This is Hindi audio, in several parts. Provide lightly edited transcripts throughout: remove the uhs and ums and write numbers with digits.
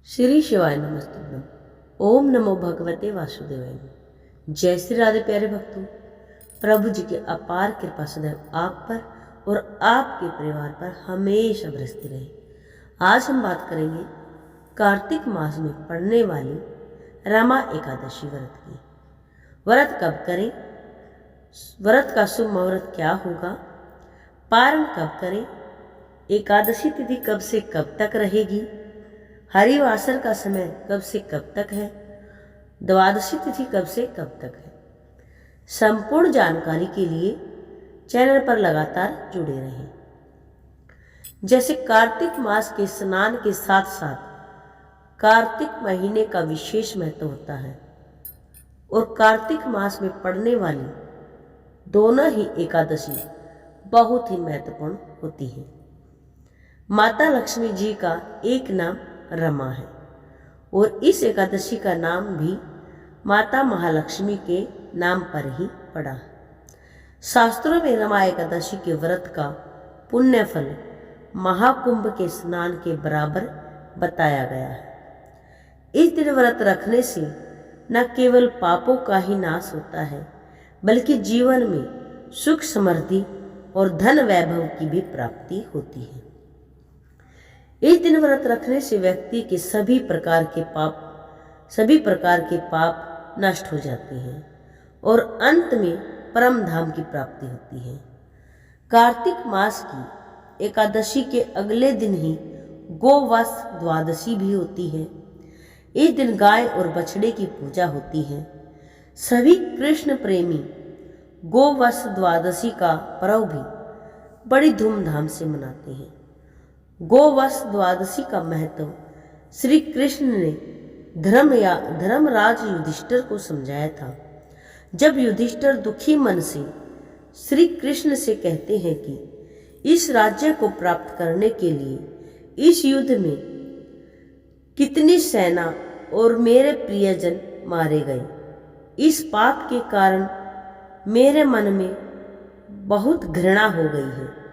श्री शिवाय नमस्तुभ्यम। ओम नमो भगवते वासुदेवाय। जय श्री राधे प्यारे भक्तों। प्रभु जी की अपार कृपा सदैव आप पर और आपके परिवार पर हमेशा बरसती रहे। आज हम बात करेंगे कार्तिक मास में पड़ने वाली रमा एकादशी व्रत की। व्रत कब करें, व्रत का शुभ मुहूर्त क्या होगा, पारण कब करें, एकादशी तिथि कब से कब तक रहेगी, हरिवासर का समय कब से कब तक है, द्वादशी तिथि कब से कब तक है। संपूर्ण जानकारी के लिए चैनल पर लगातार जुड़े रहें। जैसे कार्तिक मास के स्नान के साथ साथ कार्तिक महीने का विशेष महत्व होता है और कार्तिक मास में पड़ने वाली दोनों ही एकादशी बहुत ही महत्वपूर्ण होती है। माता लक्ष्मी जी का एक नाम रमा है और इस एकादशी का नाम भी माता महालक्ष्मी के नाम पर ही पड़ा है। शास्त्रों में रमा एकादशी के व्रत का पुण्य फल महाकुंभ के स्नान के बराबर बताया गया है। इस दिन व्रत रखने से न केवल पापों का ही नाश होता है बल्कि जीवन में सुख समृद्धि और धन वैभव की भी प्राप्ति होती है। इस दिन व्रत रखने से व्यक्ति के सभी प्रकार के पाप नष्ट हो जाते हैं और अंत में परम धाम की प्राप्ति होती है। कार्तिक मास की एकादशी के अगले दिन ही गोवश द्वादशी भी होती है। इस दिन गाय और बछड़े की पूजा होती है। सभी कृष्ण प्रेमी गोवश द्वादशी का पर्व भी बड़ी धूमधाम से मनाते हैं। गोवश द्वादशी का महत्व श्री कृष्ण ने धर्मराज युधिष्ठिर को समझाया था। जब युधिष्ठिर दुखी मन से श्री कृष्ण से कहते हैं कि इस राज्य को प्राप्त करने के लिए इस युद्ध में कितनी सेना और मेरे प्रियजन मारे गए, इस पाप के कारण मेरे मन में बहुत घृणा हो गई है।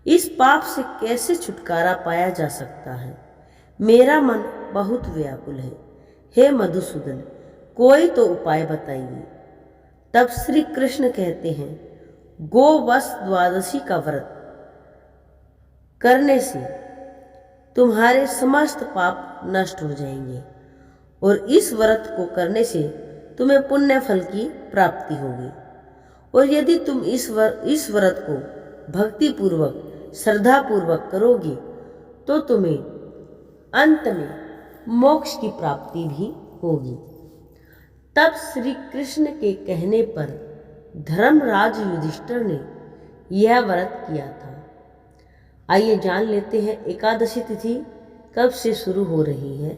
इस पाप से कैसे छुटकारा पाया जा सकता है? मेरा मन बहुत व्याकुल है। हे मधुसूदन, कोई तो उपाय बताइए। तब श्री कृष्ण कहते हैं, गोवश द्वादशी का व्रत करने से तुम्हारे समस्त पाप नष्ट हो जाएंगे और इस व्रत को करने से तुम्हें पुण्य फल की प्राप्ति होगी। और यदि तुम इस व्रत को भक्ति पूर्वक श्रद्धा पूर्वक करोगे तो तुम्हें अंत में मोक्ष की प्राप्ति भी होगी। तब श्री कृष्ण के कहने पर धर्मराज युधिष्ठिर ने यह व्रत किया था। आइए जान लेते हैं एकादशी तिथि कब से शुरू हो रही है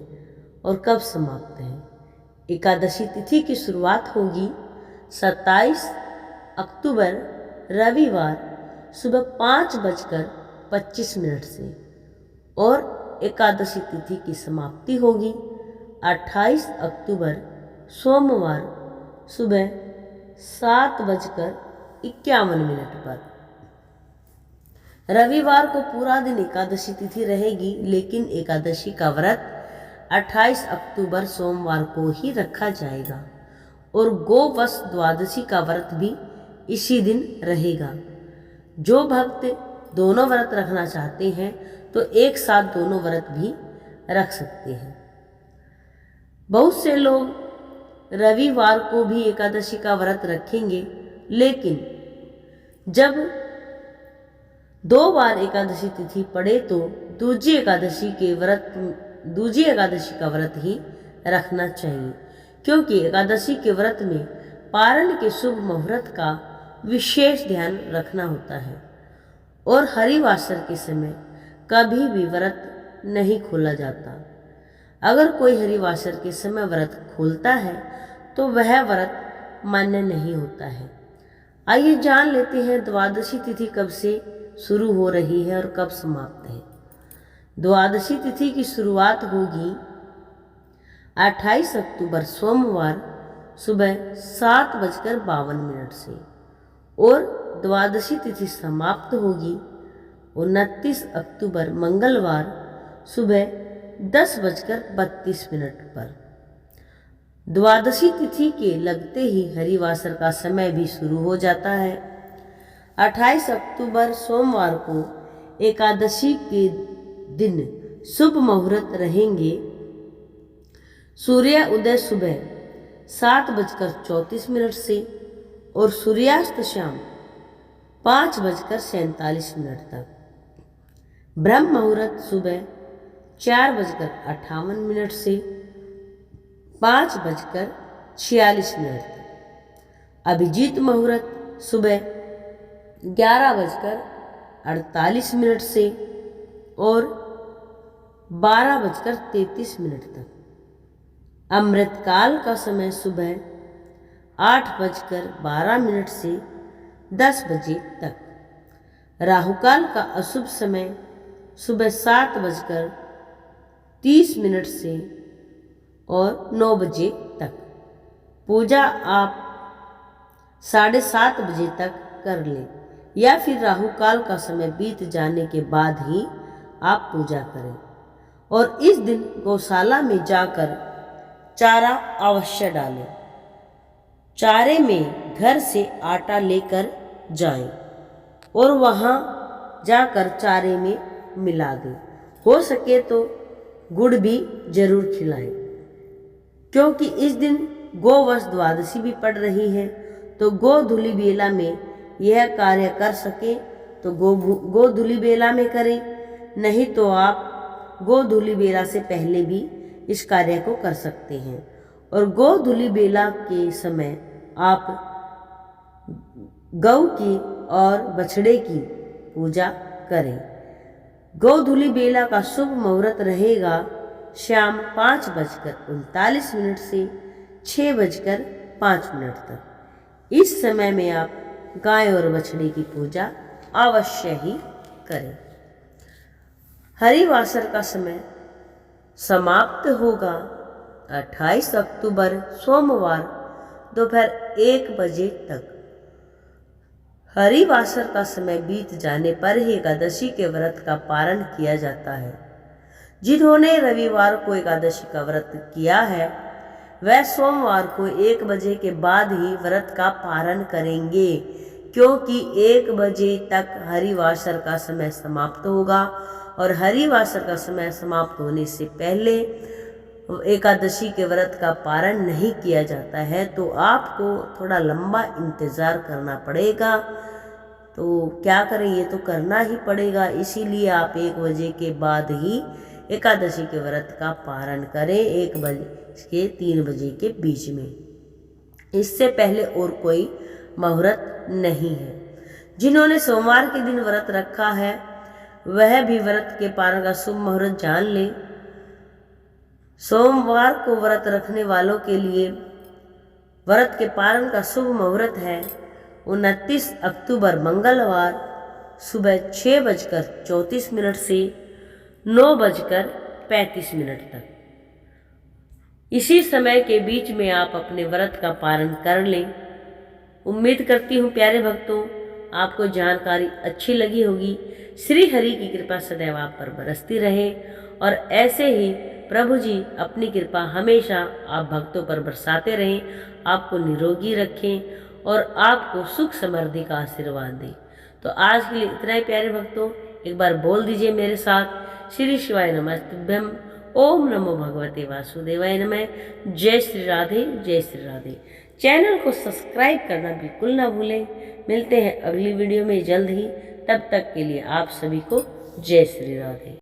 और कब समाप्त है। एकादशी तिथि की शुरुआत होगी 27 अक्टूबर रविवार सुबह 5:25 से और एकादशी तिथि की समाप्ति होगी 28 अक्टूबर सोमवार सुबह 7:51 पर। रविवार को पूरा दिन एकादशी तिथि रहेगी, लेकिन एकादशी का व्रत 28 अक्टूबर सोमवार को ही रखा जाएगा और गोवश द्वादशी का व्रत भी इसी दिन रहेगा। जो भक्त दोनों व्रत रखना चाहते हैं तो एक साथ दोनों व्रत भी रख सकते हैं। बहुत से लोग रविवार को भी एकादशी का व्रत रखेंगे, लेकिन जब 2 बार एकादशी तिथि पड़े तो दूजी एकादशी का व्रत ही रखना चाहिए, क्योंकि एकादशी के व्रत में पारण के शुभ मुहूर्त का विशेष ध्यान रखना होता है और हरिवासर के समय कभी भी व्रत नहीं खोला जाता। अगर कोई हरिवासर के समय व्रत खोलता है तो वह व्रत मान्य नहीं होता है। आइए जान लेते हैं द्वादशी तिथि कब से शुरू हो रही है और कब समाप्त है। द्वादशी तिथि की शुरुआत होगी 28 अक्टूबर सोमवार सुबह 7:52 से और द्वादशी तिथि समाप्त होगी 29 अक्टूबर मंगलवार सुबह 10:32 पर। द्वादशी तिथि के लगते ही हरिवासर का समय भी शुरू हो जाता है। 28 अक्टूबर सोमवार को एकादशी के दिन शुभ मुहूर्त रहेंगे। सूर्य उदय सुबह 7:34 से और सूर्यास्त शाम 5:47 तक। ब्रह्म मुहूर्त सुबह 4:58 से 5:46 तक। अभिजीत मुहूर्त सुबह 11:48 से और 12:33 तक। अमृतकाल का समय सुबह 8:12 से 10 बजे तक। राहुकाल का अशुभ समय सुबह 7:30 से और 9 बजे तक। पूजा आप 7:30 बजे तक कर लें या फिर राहुकाल का समय बीत जाने के बाद ही आप पूजा करें। और इस दिन गौशाला में जाकर चारा अवश्य डालें। चारे में घर से आटा लेकर जाएं और वहां जाकर चारे में मिला दें। हो सके तो गुड़ भी जरूर खिलाएं, क्योंकि इस दिन गोवश द्वादशी भी पड़ रही है। तो गोधूलि बेला में यह कार्य कर सके तो गोधूलि बेला में करें, नहीं तो आप गोधूलि बेला से पहले भी इस कार्य को कर सकते हैं। और गोधूलि बेला के समय आप गौ की और बछड़े की पूजा करें। गोधूलि बेला का शुभ मुहूर्त रहेगा शाम 5:39 से 6:05 तक। इस समय में आप गाय और बछड़े की पूजा अवश्य ही करें। हरिवासर का समय समाप्त होगा 28 अक्टूबर सोमवार दोपहर 1 बजे तक। हरिवासर का समय बीत जाने पर ही एकादशी के व्रत का पारण किया जाता है। जिन्होंने रविवार को एकादशी का व्रत किया है वह सोमवार को 1 बजे के बाद ही व्रत का पारण करेंगे, क्योंकि 1 बजे तक हरिवासर का समय समाप्त होगा और हरिवासर का समय समाप्त होने से पहले एकादशी के व्रत का पारण नहीं किया जाता है। तो आपको थोड़ा लंबा इंतज़ार करना पड़ेगा। तो क्या करें, ये तो करना ही पड़ेगा। इसीलिए आप 1 बजे के बाद ही एकादशी के व्रत का पारण करें, 1 बजे के 3 बजे के बीच में। इससे पहले और कोई मुहूर्त नहीं है। जिन्होंने सोमवार के दिन व्रत रखा है वह भी व्रत के पारण का शुभ मुहूर्त जान लें। सोमवार को व्रत रखने वालों के लिए व्रत के पारण का शुभ मुहूर्त है 29 अक्टूबर मंगलवार सुबह 6:34 से 9:35 तक। इसी समय के बीच में आप अपने व्रत का पारण कर लें। उम्मीद करती हूँ प्यारे भक्तों आपको जानकारी अच्छी लगी होगी। श्री हरि की कृपा सदैव आप पर बरसती रहे और ऐसे ही प्रभु जी अपनी कृपा हमेशा आप भक्तों पर बरसाते रहें, आपको निरोगी रखें और आपको सुख समृद्धि का आशीर्वाद दें। तो आज के लिए इतना ही प्यारे भक्तों, एक बार बोल दीजिए मेरे साथ, श्री शिवाय नमस्तुभ्यम, ओम नमो भगवते वासुदेवाय नमः। जय श्री राधे, जय श्री राधे। चैनल को सब्सक्राइब करना बिल्कुल ना भूलें। मिलते हैं अगली वीडियो में जल्द ही, तब तक के लिए आप सभी को जय श्री राधे।